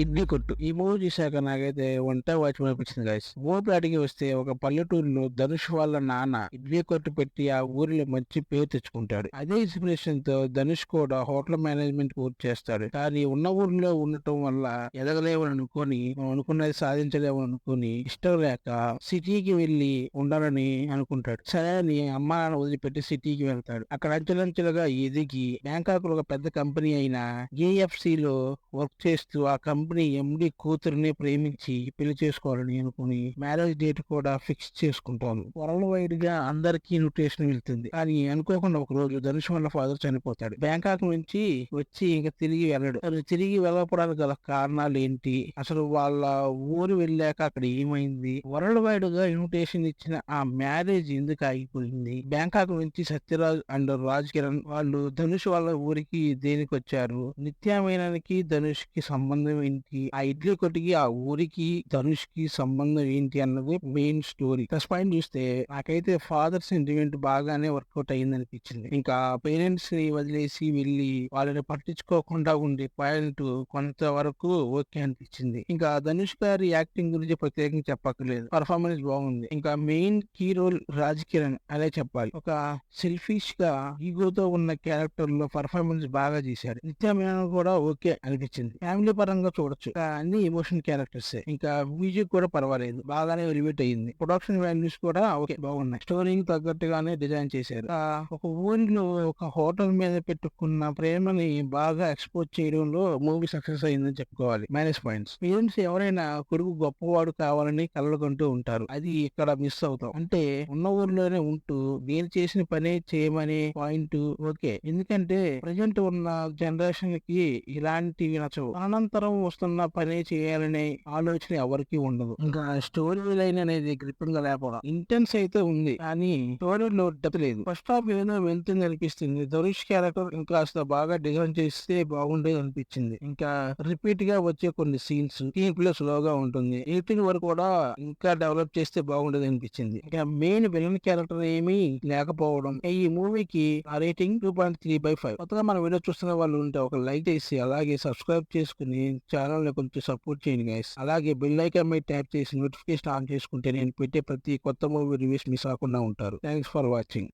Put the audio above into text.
ఇడ్లీ కొట్టు. ఈ మూవీ చూసాక నాకైతే వంట వాచిపోయి అనిపించింది గైస్. మూవీ ప్లాటింగ్ వస్తే ఒక పల్లెటూరులో ధనుష్ వాళ్ళ నాన్న ఇడ్లీ కొట్టు పెట్టి ఆ ఊరిలో మంచి పేరు తెచ్చుకుంటాడు. అదే ఇన్స్పిరేషన్ తో ధనుష్ కూడా హోటల్ మేనేజ్మెంట్ పూర్తి చేస్తాడు. కానీ ఉన్న ఊరిలో ఉండటం వల్ల ఎదగలేమని అనుకొని, మనం అనుకున్నది సాధించలేమని అనుకుని ఇష్టం లేక సిటీకి వెళ్లి ఉండాలని అనుకుంటాడు. సరే అని అమ్మ నాన్న వదిలిపెట్టి సిటీకి వెళ్తాడు. అక్కడ అంచెలంచెలుగా ఎదిగి బ్యాంకాక్ లో ఒక పెద్ద కంపెనీ అయిన ఏఎఫ్సి లో వర్క్ చేస్తూ ఆ కంపెనీ ఎండి కూతురిని ప్రేమించి పెళ్లి చేసుకోవాలని అనుకుని మ్యారేజ్ డేట్ కూడా ఫిక్స్ చేసుకుంటాను. వరల్డ్ వైడ్ గా అందరికీ ఇన్విటేషన్ వెళ్తుంది. కానీ అనుకోకుండా ఒక రోజు ధనుష్ వాళ్ళ ఫాదర్ చనిపోతాడు. బ్యాంకాక్ నుంచి వచ్చి ఇంకా తిరిగి వెళ్ళడు. అసలు తిరిగి వెళ్ళకపోవడానికి గల కారణాలు ఏంటి, అసలు వాళ్ళ ఊరు వెళ్ళాక అక్కడ ఏమైంది, వరల్డ్ వైడ్ గా ఇన్విటేషన్ ఇచ్చిన ఆ మ్యారేజ్ ఎందుకు ఆగిపోయింది, బ్యాంకాక్ నుంచి సత్యరాజ్ అండ్ రాజ్ కిరణ్ వాళ్ళు ధనుష్ వాళ్ళ ఊరికి దేనికి వచ్చారు, నిత్యామీనానికి ధనుష్ కి సంబంధం ఏంటి, ఆ ఇడ్లీ కొట్టికి ఆ ఊరికి ధనుష్ కి సంబంధం ఏంటి అన్నది మెయిన్ స్టోరీ. ప్లస్ పాయింట్ చూస్తే నాకైతే ఫాదర్ సెంటిమెంట్ బాగానే వర్కౌట్ అయింది అనిపించింది. ఇంకా పేరెంట్స్ ని వదిలేసి వెళ్ళి వాళ్ళని పట్టించుకోకుండా ఉండే పాయింట్ కొంతవరకు ఓకే అనిపించింది. ఇంకా ధనుష్ గారి యాక్టింగ్ గురించి ప్రత్యేకంగా చెప్పక్కర్లేదు, పర్ఫార్మెన్స్ బాగుంది. ఇంకా main key role Raj Kiran అనే చెప్పాలి. ఒక సెల్ఫిష్ గా ఈగోతో ఉన్న క్యారెక్టర్ లో పర్ఫార్మెన్స్ బాగా చేశాడు. నిత్యామీనన్ కూడా ఓకే అనిపించింది. ఫ్యామిలీ పరంగా చూడొచ్చు. ఇంకా అన్ని ఎమోషన్ క్యారెక్టర్స్. ఇంకా మ్యూజిక్ కూడా పర్వాలేదు, బాగానే ఎలివేట్ అయ్యింది. ప్రొడక్షన్ వాల్యూస్ కూడా ఓకే బాగున్నాయి. స్టోరీకి తగ్గట్టుగానే డిజైన్ చేశారు. ఒక ఊరిలో ఒక హోటల్ మీద పెట్టుకున్న ప్రేమని బాగా ఎక్స్పోజ్ చేయడంలో మూవీ సక్సెస్ అయిందని చెప్పుకోవాలి. మైనస్ పాయింట్స్, పేరెంట్స్ ఎవరైనా కొడుకు గొప్పవాడు కావాలని కలలుకుంటూ ఉంటారు. అది ఇక్కడ మిస్ అవుతాం. అంటే ఉన్న ఊర్లోనే ఉంటూ నేను చేసిన పనే చేయమనే పాయింట్ ఓకే, ఎందుకంటే ప్రజెంట్ ఉన్న జనరేషన్ కి ఇలాంటివి నచ్చవు. అనంతరం వస్తున్న పనే చేయాలనే ఆలోచన ఎవరికి ఉండదు. ఇంకా స్టోరీ లైన్ అనేది గ్రిప్పింగ్ గా లేకపోవడం, ఇంటెన్స్ అయితే ఉంది కానీ స్టోరీలో డెప్త్ లేదు. ఫస్ట్ హాఫ్ ఏదో వెళ్తుంది అనిపిస్తుంది. ధనుష్ క్యారెక్టర్ ఇంకా బాగా డిజైన్ చేస్తే బాగుండేది అనిపించింది. ఇంకా రిపీట్ గా వచ్చే కొన్ని సీన్స్ స్క్రీన్ ప్లే స్లోగా ఉంటుంది. ఎడిటింగ్ వరకు కూడా ఇంకా డెవలప్ చేస్తే బాగుండేది అనిపించింది. ఇంకా మెయిన్ విలన్ క్యారెక్టర్ ఏమీ లేకపోవడం ఈ మూవీకి ఆ రేటింగ్ 2.3/5. కొత్తగా మన వీడియో చూస్తున్న వాళ్ళు ఉంటే ఒక లైక్ చేసి అలాగే సబ్స్క్రైబ్ చేసుకుని ఛానల్ ని కొంచెం సపోర్ట్ చేయండి గైస్. అలాగే బెల్ ఐకాన్ మీద ట్యాప్ చేసి నోటిఫికేషన్ ఆన్ చేసుకుంటే నేను పెట్టే ప్రతి కొత్త మూవీ రివ్యూస్ మిస్ అవ్వకుండా ఉంటారు. Thanks for watching.